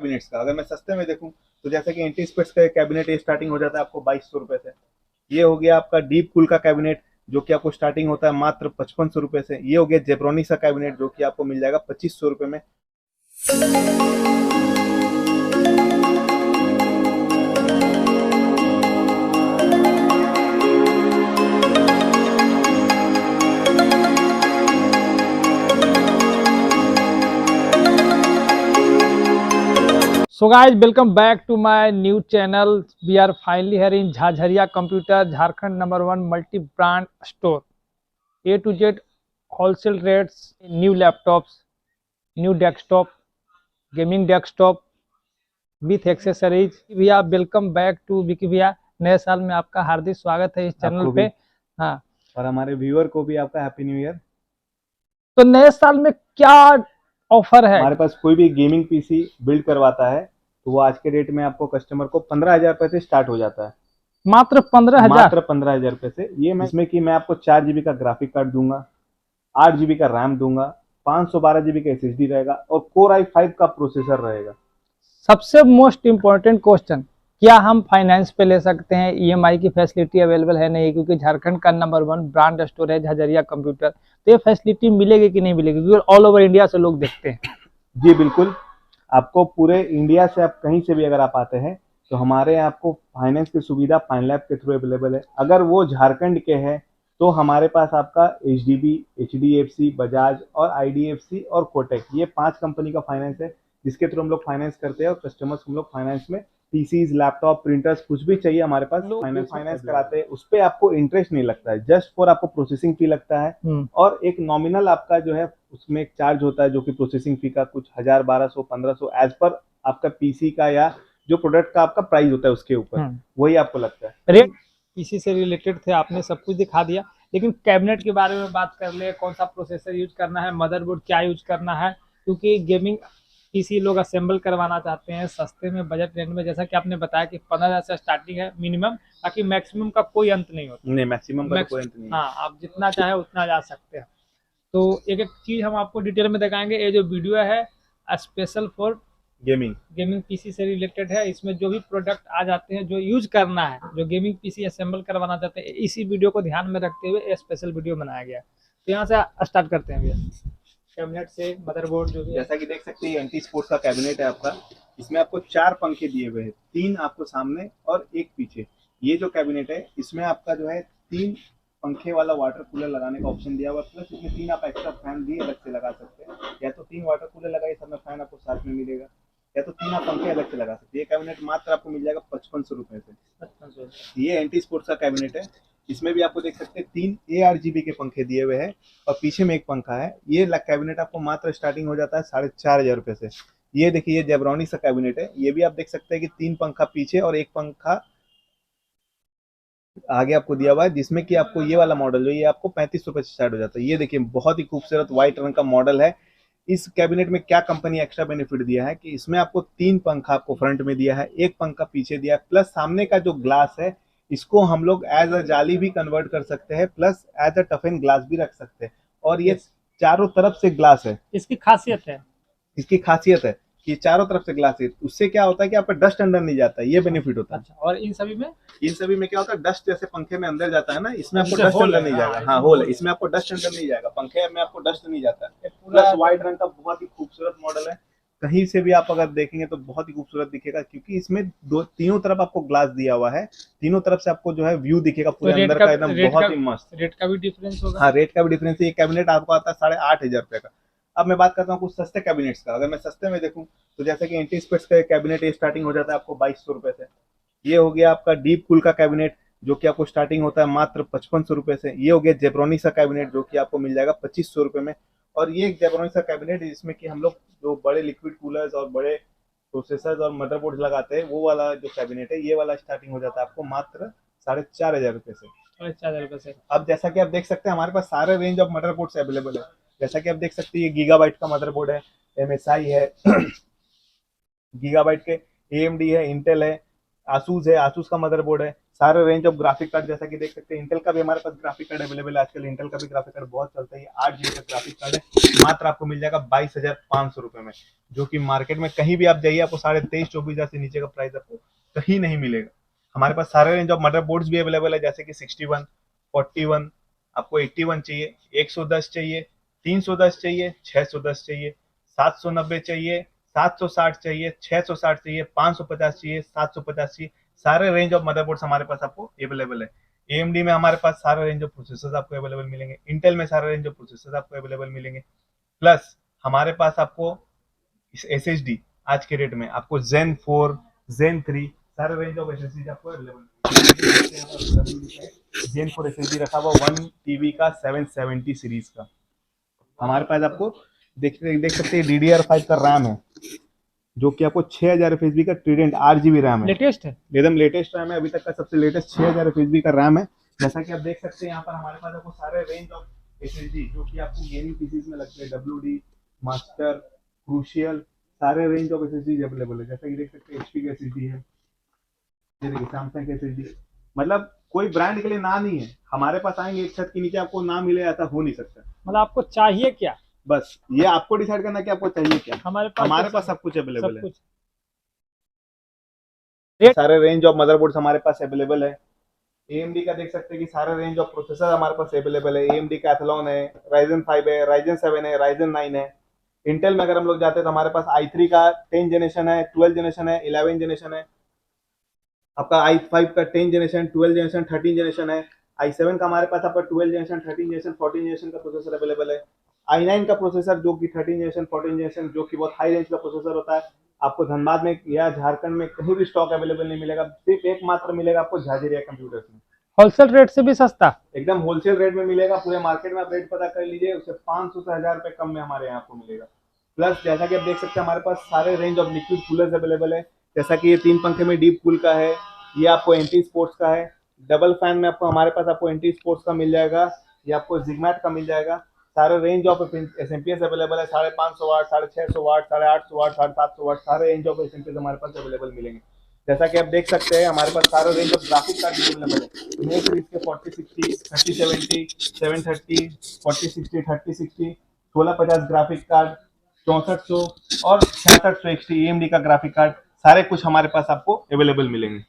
Cabinets का अगर मैं सस्ते में देखूं तो जैसे कि एंटी स्पेक्स का कैबिनेट ये स्टार्टिंग हो जाता है आपको 2200 रुपए से। ये हो गया आपका डीप कूल का कैबिनेट जो कि आपको स्टार्टिंग होता है मात्र 5500 रुपए से। ये हो गया जेब्रोनिक्स का कैबिनेट जो कि आपको मिल जाएगा 2500 रुपए में। So guys, welcome back to my new channel. We are finally here in Jhajharia Computer, Jharkhand #1 multi-brand store. A to Z wholesale rates, new laptops, new desktop, gaming desktop with accessories. भैया welcome back to Vicky भैया। नए साल में आपका हार्दिक स्वागत है इस channel पे। हाँ, और हमारे व्यूअर को भी आपका हैप्पी न्यू ईयर। तो नए साल में क्या ऑफर है? हमारे पास कोई भी गेमिंग पीसी बिल्ड करवाता है तो वो आज के डेट में आपको कस्टमर को 15,000 रुपए से स्टार्ट हो जाता है। मात्र 15,000? मात्र 15,000 रुपए से। ये मैं इसमें कि मैं आपको 4 GB का ग्राफिक कार्ड दूंगा, 8 GB का रैम दूंगा, 512 GB का SSD रहेगा और कोर i5 का प्रोसेसर रहेगा। सबसे मोस्ट इम्पोर्टेंट क्वेश्चन, क्या हम फाइनेंस पे ले सकते हैं? ईएमआई की फैसिलिटी अवेलेबल है नहीं, क्योंकि झारखंड का #1 ब्रांड स्टोर है झाझरिया कंप्यूटर, तो ये फैसिलिटी मिलेगी कि नहीं मिलेगी? क्योंकि ऑल ओवर इंडिया से लोग देखते हैं। जी बिल्कुल, आपको पूरे इंडिया से आप कहीं से भी अगर आप आते हैं तो हमारे यहाँ आपको फाइनेंस की सुविधा फाइनलैब के थ्रू अवेलेबल है। अगर वो झारखंड के हैं तो हमारे पास आपका HDB, HDFC, बजाज और IDFC और कोटक, ये 5 कंपनी का फाइनेंस है जिसके थ्रू हम लोग फाइनेंस करते हैं और कस्टमर्स हम लोग फाइनेंस में पीसीज, लैपटॉप, प्रिंटर्स कुछ भी चाहिए हमारे पास फाइनेंस कराते हैं। उस पर आपको इंटरेस्ट नहीं लगता है, जस्ट फॉर आपको प्रोसेसिंग फी लगता है और एक नॉमिनल आपका जो है उसमें एक चार्ज होता है जो कि प्रोसेसिंग फी का कुछ 1000, 1200, 1500 एज पर आपका पीसी का या जो प्रोडक्ट का आपका प्राइस होता है उसके ऊपर वही आपको लगता है। रेट पीसी से रिलेटेड थे, आपने सब कुछ दिखा दिया, लेकिन कैबिनेट के बारे में बात कर ले। कौन सा प्रोसेसर यूज करना है, मदरबोर्ड क्या यूज करना है, क्योंकि गेमिंग पीसी लोग असेंबल करवाना चाहते हैं सस्ते में, बजट रेंज में। जैसा कि आपने बताया कि 15,000 से स्टार्टिंग है मिनिमम, बाकी मैक्सिमम का कोई अंत नहीं होता। नहीं, मैक्सिमम का कोई अंत नहीं। हाँ, आप जितना चाहे उतना जा सकते हैं। तो एक एक चीज हम आपको डिटेल में दिखाएंगे। ये जो वीडियो है स्पेशल फॉर गेमिंग पीसी से रिलेटेड है। इसमें जो भी प्रोडक्ट आ जाते हैं जो यूज करना है, जो गेमिंग पीसी असेंबल करवाना चाहते हैं, इसी वीडियो को ध्यान में रखते हुए स्पेशल वीडियो बनाया गया है। तो यहाँ से स्टार्ट करते हैं भैया, कैबिनेट से मदरबोर्ड जो भी। जैसा कि देख सकते हैं एंटी स्पोर्ट्स का कैबिनेट है आपका। इसमें आपको 4 पंखे दिए हुए हैं, 3 आपको सामने और 1 पीछे। ये जो कैबिनेट है इसमें आपका जो है 3 पंखे वाला वाटर कूलर लगाने का ऑप्शन दिया हुआ है, प्लस इसमें 3 आप एक्स्ट्रा फैन भी अलग से लगा सकते हैं। या तो 3 वाटर कूलर लगाइए, सब में फैन आपको साथ में मिलेगा, या तो 3 आप पंखे अलग से लगा सकते हैं। ये कैबिनेट मात्र आपको मिल जाएगा 5500 रुपए से। 5500। ये एंटी स्पोर्ट्स का कैबिनेट है। इसमें भी आपको देख सकते हैं 3 ARGB के पंखे दिए हुए हैं और पीछे में 1 पंखा है। ये कैबिनेट आपको मात्र स्टार्टिंग हो जाता है 4,500 रुपए से। ये देखिए, ये जेब्रोनिक्स का कैबिनेट है। ये भी आप देख सकते हैं कि 3 पंखा पीछे और 1 पंखा आगे आपको दिया हुआ है, जिसमें कि आपको ये वाला मॉडल जो ये आपको 35 रुपए से स्टार्ट हो जाता है। ये देखिए, बहुत ही खूबसूरत व्हाइट रंग का मॉडल है। इस कैबिनेट में क्या कंपनी एक्स्ट्रा बेनिफिट दिया है कि इसमें आपको 3 पंखा आपको फ्रंट में दिया है, 1 पंखा पीछे दिया है, प्लस सामने का जो ग्लास है इसको हम लोग एज अ जाली भी कन्वर्ट कर सकते हैं, plus as a toughen glass भी रख सकते हैं। और ये चारों तरफ से ग्लास है। इसकी खासियत है कि चारों तरफ से ग्लास है। उससे क्या होता है कि आपका डस्ट अंदर नहीं जाता है, ये बेनिफिट होता है। अच्छा, और इन सभी में क्या होता है, डस्ट जैसे पंखे में अंदर जाता है ना, इसमें आपको डस्ट अंदर नहीं जाएगा। हाँ, होल है, इसमें आपको डस्ट अंदर नहीं जाएगा, पंखे में आपको डस्ट नहीं जाता है। प्लस व्हाइट रंग का बहुत ही खूबसूरत मॉडल है। कहीं से भी आप अगर देखेंगे तो बहुत ही खूबसूरत दिखेगा, क्योंकि इसमें तीनों तरफ आपको ग्लास दिया हुआ है। तीनों तरफ से आपको जो है व्यू दिखेगा पूरे अंदर का, एकदम बहुत ही मस्त। रेट का भी डिफरेंस होगा? हाँ, रेट का भी डिफरेंस है। ये कैबिनेट आपको आता है 8,500 रुपए का। अब मैं बात करता हूँ कुछ सस्ते कैबिनेट्स का। अगर मैं सस्ते में देखूं तो जैसे कि एंटी स्पेक्स का कैबिनेट ये स्टार्टिंग हो जाता है आपको 2200 रुपए से। ये हो गया आपका डीप कूल का कैबिनेट जो कि आपको स्टार्टिंग होता है मात्र 5500 रुपए से। ये हो गया जेब्रोनिक्स का कैबिनेट जो कि आपको मिल जाएगा 2500 रुपए में। और ये एक जेब्रोनिक्स का कैबिनेट जिसमें कि हम लोग जो बड़े लिक्विड कूलर्स और बड़े प्रोसेसर्स और मदरबोर्ड लगाते हैं, वो वाला जो कैबिनेट है, ये वाला स्टार्टिंग हो जाता है आपको मात्र 4,500 रुपए से। 4,500 रुपए से। अब जैसा कि आप देख सकते हैं हमारे पास सारे रेंज ऑफ मदरबोर्ड्स अवेलेबल है। जैसा कि आप देख सकते हैं ये गीगाबाइट का मदरबोर्ड है, MSI है, गीगाबाइट के AMD है, इंटेल है, आसूस है, आसूस का मदरबोर्ड है, सारे रेंज ऑफ ग्राफिक कार्ड जैसा कि देख सकते हैं। इंटेल का भी हमारे पास ग्राफिक कार्ड अवेलेबल है, आजकल इंटेल का भी ग्राफिक कार्ड बहुत चलता है। 8 GB का ग्राफिक कार्ड है, मात्र आपको मिल जाएगा 22,500 रुपए में, जो कि मार्केट में कहीं भी आप जाइए आपको 23,500-24,000 से नीचे का प्राइस आपको कहीं नहीं मिलेगा। हमारे पास सारे रेंज ऑफ मदरबोर्ड्स भी अवेलेबल है, जैसे कि 61, 41, आपको 81 चाहिए, 110 चाहिए, 310 चाहिए, 610 चाहिए, 790 चाहिए, 760 चाहिए, 660 चाहिए, 550 चाहिए, 750 चाहिए। सारे रेंज ऑफ मदरबोर्ड्स हमारे पास आपको अवेलेबल है। AMD में हमारे पास सारे रेंज ऑफ प्रोसेसर्स आपको अवेलेबल मिलेंगे, इंटेल में सारे रेंज ऑफ प्रोसेसर्स आपको अवेलेबल मिलेंगे। प्लस हमारे पास आपको SSD आज के रेट में आपको Zen 4, Zen 3 सारे रेंज ऑफ SSD आपको अवेलेबल मिलेंगे। Zen 4 SSD रखा हुआ 1 TB का 770 सीरीज का। हमारे पास आपको देख सकते हैं DDR5 का रैम है, जो कि आपको 6000 FHB का ट्रीडेंट 8 GB रैम है, लेटेस्ट है, एकदम लेटेस्ट रैम है, अभी तक का सबसे लेटेस्ट 6000 FHB का रैम है। जैसा कि आप देख सकते हैं यहाँ पर हमारे पास आपको सारे रेंज ऑफ SSD जो कि आपको गेमिंग पीसीज में लगते हैं, WD, मास्टर, क्रूशियल, सारे रेंज ऑफ SSD अवेलेबल है। जैसा कि देख सकते हैं HP का SSD है, ये देखिए सैमसंग का SSD, मतलब कोई ब्रांड के लिए ना नहीं है। हमारे पास आएंगे एक छत के नीचे आपको ना मिले ऐसा हो नहीं सकता। मतलब आपको चाहिए क्या, बस ये आपको डिसाइड करना कि आपको चाहिए क्या। हमारे पास सब कुछ अवेलेबल है। कुछ सारे रेंज ऑफ मदरबोर्ड्स हमारे पास अवेलेबल है। AMD का देख सकते हैं कि सारे रेंज ऑफ प्रोसेसर हमारे पास अवेलेबल है। AMD का Athlon है, Ryzen 5 है, Ryzen 7 है, Ryzen 9 है। इंटेल में अगर हम लोग जाते हैं तो हमारे पास i3 का 10 जनरेशन है, 12 जनरेशन है, 11 जनरेशन है, आपका i5 का 10 जनरेशन, 12 जनरेशन, 13 जनरेशन है। i7 का हमारे पास आपका 12 जनरेशन, 13 जनरेशन, 14 जनरेशन का प्रोसेसर अवेलेबल है। i9 का प्रोसेसर जो कि 13 जनरेशन, 14 जनरेशन, जो कि बहुत हाई रेंज का प्रोसेसर होता है, आपको धनबाद में या झारखंड में कहीं भी स्टॉक अवेलेबल नहीं मिलेगा, सिर्फ एकमात्र मिलेगा आपको झाझरिया कंप्यूटर्स में। होलसेल रेट से भी सस्ता, एकदम होलसेल रेट में मिलेगा। पूरे मार्केट में आप रेट पता कर लीजिए, उससे 500 से 1000 रुपए कम में हमारे यहाँ आपको मिलेगा। प्लस जैसा कि आप देख सकते हैं हमारे पास सारे range of liquid coolers available है, जैसा कि ये 3 पंखे में डीप कूल का है, ये आपको एंटी स्पोर्ट्स का है। डबल फैन में आपको हमारे पास आपको एंटी स्पोर्ट्स का मिल जाएगा, ये आपको जिगमैट का मिल जाएगा। सारे रेंज ऑफ SMPS अवेलेबल है, 550 वाट, 650 वाट, 850 वाट, 750 वाट, सारे रेंज ऑफ SMPS हमारे पास अवेलेबल मिलेंगे। जैसा कि आप देख सकते हैं हमारे पास सारे range of graphic card available है। नए सीरीज के 4060, 3070, 730, 4060, 3060, 1650 ग्राफिक कार्ड, 6400 और 6600 AMD का ग्राफिक कार्ड, सारे कुछ हमारे पास आपको अवेलेबल मिलेंगे।